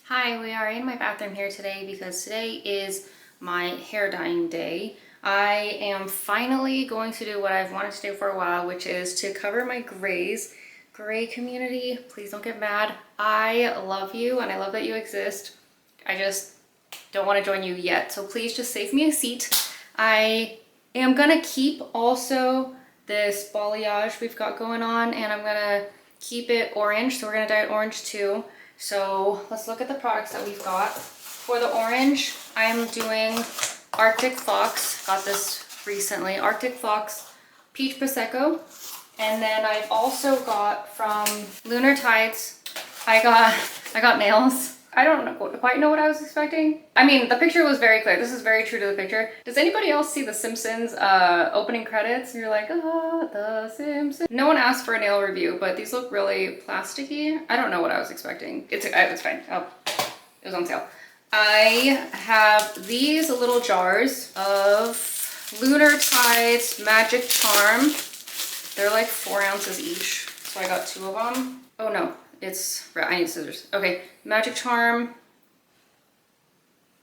Hi, we are in my bathroom here today because today is my hair dyeing day. I am finally going to do what I've wanted to do for a while, which is to cover my grays. Gray community, please don't get mad. I love you and I love that you exist. I just don't want to join you yet, so please just save me a seat. I am gonna keep also this balayage we've got going on, and I'm gonna keep it orange, so we're gonna dye it orange too. So let's look at the products that we've got. For the orange, I am doing Arctic Fox. Got this recently. Arctic Fox Peach Prosecco. And then I've also got from Lunar Tides. I got nails. I don't quite know what I was expecting. I mean, the picture was very clear. This is very true to the picture. Does anybody else see The Simpsons opening credits? And you're like, ah, The Simpsons. No one asked for a nail review, but these look really plasticky. I don't know what I was expecting. It's fine. Oh, it was on sale. I have these little jars of Lunar Tides Magic Charm. They're like 4 ounces each. So I got 2 of them. Oh no. I need scissors. Okay, Magic Charm.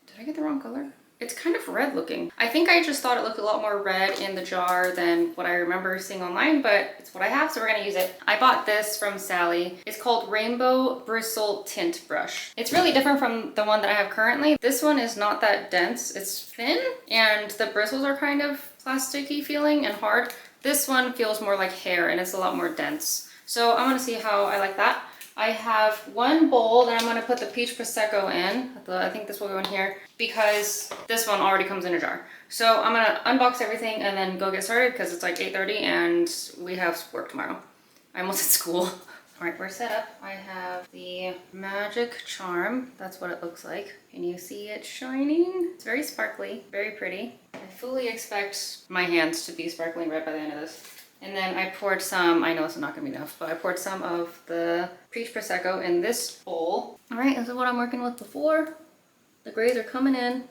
Did I get the wrong color? It's kind of red looking. I think I just thought it looked a lot more red in the jar than what I remember seeing online, but it's what I have, so we're gonna use it. I bought this from Sally. It's called Rainbow Bristle Tint Brush. It's really different from the one that I have currently. This one is not that dense. It's thin, and the bristles are kind of plasticky feeling and hard. This one feels more like hair, and it's a lot more dense. So I'm gonna see how I like that. I have one bowl that I'm going to put the Peach Prosecco in. I think this will go in here because this one already comes in a jar. So I'm going to unbox everything and then go get started because it's like 8:30 and we have work tomorrow. I'm almost at school. All right, we're set up. I have the Magic Charm. That's what it looks like. Can you see it shining? It's very sparkly, very pretty. I fully expect my hands to be sparkling red by the end of this. And then I poured some, I know this is not gonna be enough, but I poured some of the Peach Prosecco in this bowl. All right, this is what I'm working with before. The grays are coming in.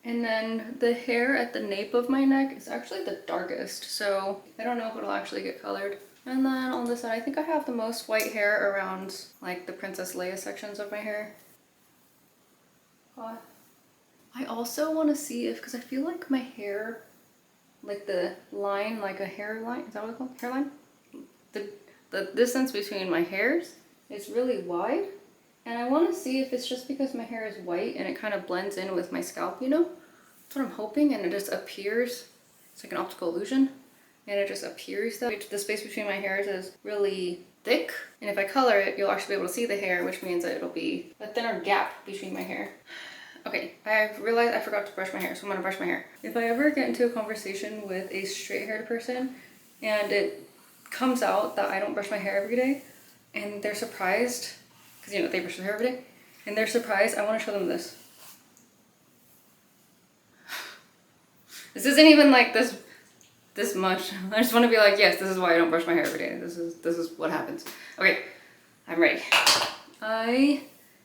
And then the hair at the nape of my neck is actually the darkest, so I don't know if it'll actually get colored. And then on this side, I think I have the most white hair around like the Princess Leia sections of my hair. I also want to see if, because I feel like my hair, like the line, like a hairline, is that what it's called? Hairline? The distance between my hairs is really wide. And I want to see if it's just because my hair is white and it kind of blends in with my scalp, you know? That's what I'm hoping, and it just appears, it's like an optical illusion. And it just appears that the space between my hairs is really thick. And if I color it, you'll actually be able to see the hair, which means that it'll be a thinner gap between my hair. Okay, I realized I forgot to brush my hair, so I'm gonna brush my hair. If I ever get into a conversation with a straight-haired person and it comes out that I don't brush my hair every day and they're surprised, because you know, they brush their hair every day, and they're surprised, I wanna show them this. This isn't even like this much. I just wanna be like, yes, this is why I don't brush my hair every day. This is what happens. Okay, I'm ready. I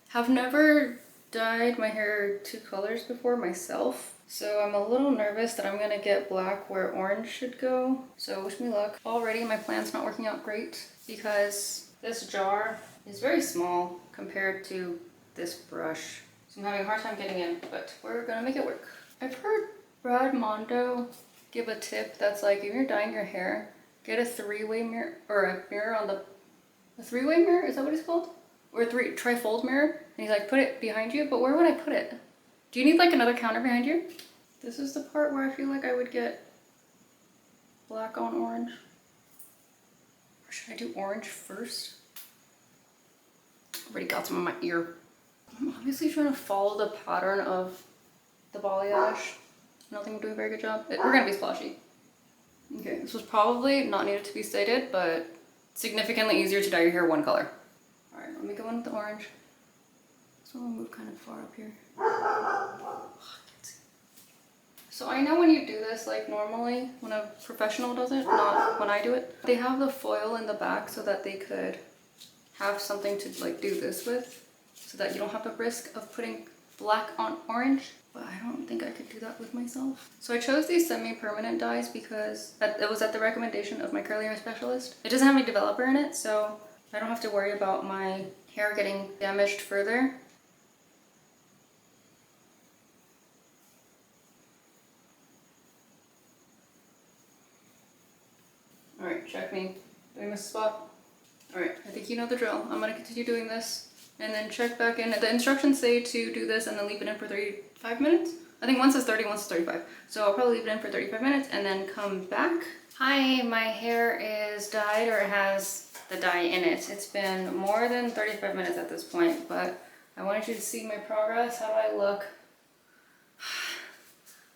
have never dyed my hair 2 colors before myself, so I'm a little nervous that I'm gonna get black where orange should go, so wish me luck. Already my plan's not working out great because this jar is very small compared to this brush, so I'm having a hard time getting in, but we're gonna make it work. I've heard Brad Mondo give a tip that's like, if you're dyeing your hair, get a 3-way mirror, or a mirror on a 3-way mirror, is that what it's called? Or trifold mirror, and he's like, put it behind you, but where would I put it? Do you need like another counter behind you? This is the part where I feel like I would get black on orange. Or should I do orange first? Already got some on my ear. I'm obviously trying to follow the pattern of the balayage. I don't think I'm doing a very good job. We're gonna be splashy. Okay, this was probably not needed to be stated, but significantly easier to dye your hair one color. All right, let me go in with the orange. So I'll move kind of far up here. Oh, I can't see. So I know when you do this, like normally, when a professional does it, not when I do it, they have the foil in the back so that they could have something to like do this with, so that you don't have the risk of putting black on orange. But I don't think I could do that with myself. So I chose these semi-permanent dyes because it was at the recommendation of my curly hair specialist. It doesn't have any developer in it, so I don't have to worry about my hair getting damaged further. All right, check me. Did I miss a spot? All right, I think you know the drill. I'm gonna continue doing this and then check back in. The instructions say to do this and then leave it in for 35 minutes. I think one says 30, one says 35. So I'll probably leave it in for 35 minutes and then come back. Hi, my hair is dyed, or it has the dye in it. It's been more than 35 minutes at this point, but I wanted you to see my progress. How do I look?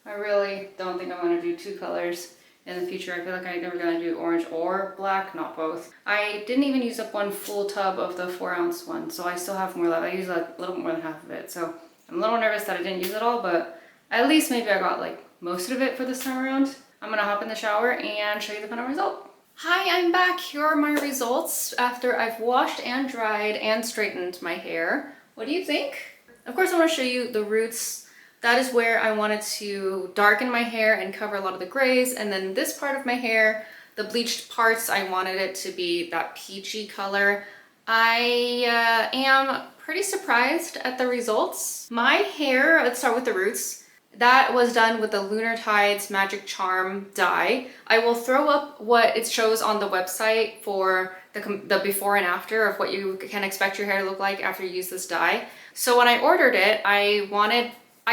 I really don't think I'm gonna do two colors in the future. I feel like I'm never gonna do orange or black, not both. I didn't even use up one full tub of the 4-ounce one, so I still have more left. I used a little more than half of it, so I'm a little nervous that I didn't use it all, but at least maybe I got like most of it for this time around. I'm gonna hop in the shower and show you the final result. Hi, I'm back. Here are my results after I've washed and dried and straightened my hair. What do you think? Of course, I want to show you the roots. That is where I wanted to darken my hair and cover a lot of the grays. And then this part of my hair, the bleached parts, I wanted it to be that peachy color. I am pretty surprised at the results. My hair, let's start with the roots. That was done with the Lunar Tides Magic Charm dye. I will throw up what it shows on the website for the before and after of what you can expect your hair to look like after you use this dye. So when I ordered it, I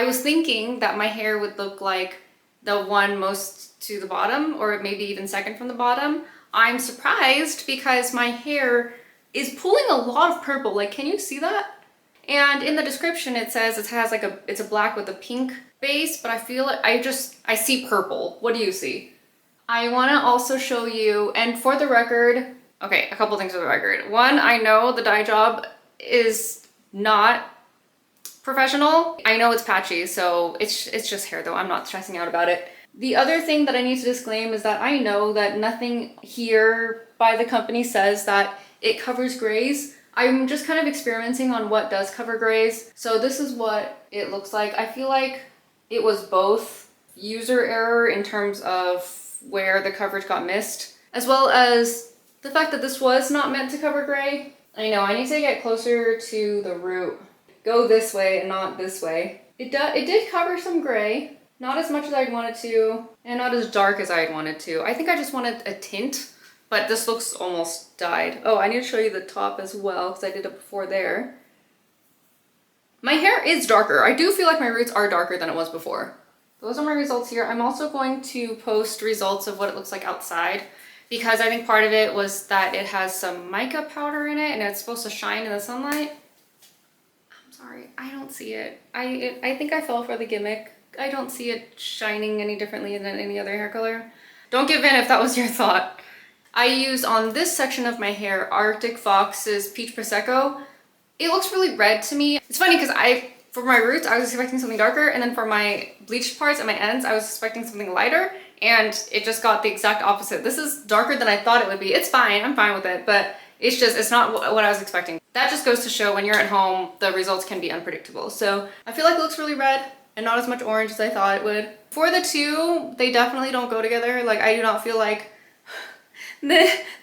was thinking that my hair would look like the one most to the bottom, or maybe even second from the bottom. I'm surprised because my hair is pulling a lot of purple. Like, can you see that? And in the description, it says it has like it's a black with a pink base, but I feel like I see purple. What do you see? I want to also show you, and for the record, okay, a couple things for the record. One, I know the dye job is not professional. I know it's patchy, so it's just hair though. I'm not stressing out about it. The other thing that I need to disclaim is that I know that nothing here by the company says that it covers grays. I'm just kind of experimenting on what does cover grays. So this is what it looks like. I feel like it was both user error in terms of where the coverage got missed, as well as the fact that this was not meant to cover gray. I know, I need to get closer to the root. Go this way and not this way. It did cover some gray, not as much as I'd wanted to, and not as dark as I'd wanted to. I think I just wanted a tint, but this looks almost dyed. Oh, I need to show you the top as well, because I did it before there. My hair is darker. I do feel like my roots are darker than it was before. Those are my results here. I'm also going to post results of what it looks like outside, because I think part of it was that it has some mica powder in it and it's supposed to shine in the sunlight. I'm sorry, I don't see it. I think I fell for the gimmick. I don't see it shining any differently than any other hair color. Don't give in if that was your thought. I used on this section of my hair Arctic Fox's Peach Prosecco. It looks really red to me. It's funny because for my roots, I was expecting something darker, and then for my bleached parts and my ends, I was expecting something lighter, and it just got the exact opposite. This is darker than I thought it would be. It's fine, I'm fine with it, but it's not what I was expecting. That just goes to show when you're at home, the results can be unpredictable. So I feel like it looks really red and not as much orange as I thought it would. For the two, they definitely don't go together. Like, I do not feel like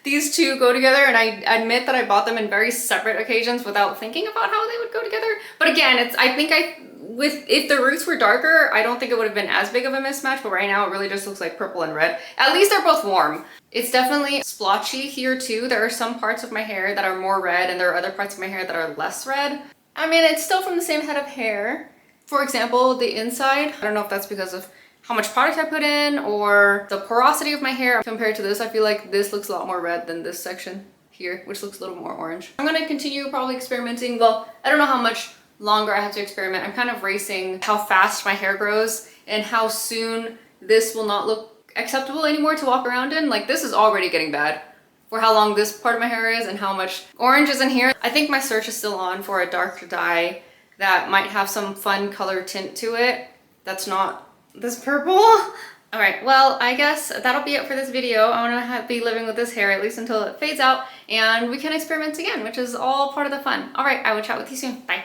these two go together, and I admit that I bought them in very separate occasions without thinking about how they would go together. But again, if the roots were darker, I don't think it would have been as big of a mismatch, but right now it really just looks like purple and red. At least they're both warm. It's definitely splotchy here too. There are some parts of my hair that are more red, and there are other parts of my hair that are less red. I mean, it's still from the same head of hair. For example, the inside, I don't know if that's because of how much product I put in or the porosity of my hair compared to this. I feel like this looks a lot more red than this section here, which looks a little more orange. I'm gonna continue probably experimenting. Well, I don't know how much longer I have to experiment. I'm kind of racing how fast my hair grows and how soon this will not look acceptable anymore to walk around in. Like, this is already getting bad for how long this part of my hair is and how much orange is in here. I think my search is still on for a dark dye that might have some fun color tint to it that's not this purple. All right, well, I guess that'll be it for this video. I want to be living with this hair at least until it fades out and we can experiment again, which is all part of the fun. All right, I will chat with you soon. Bye.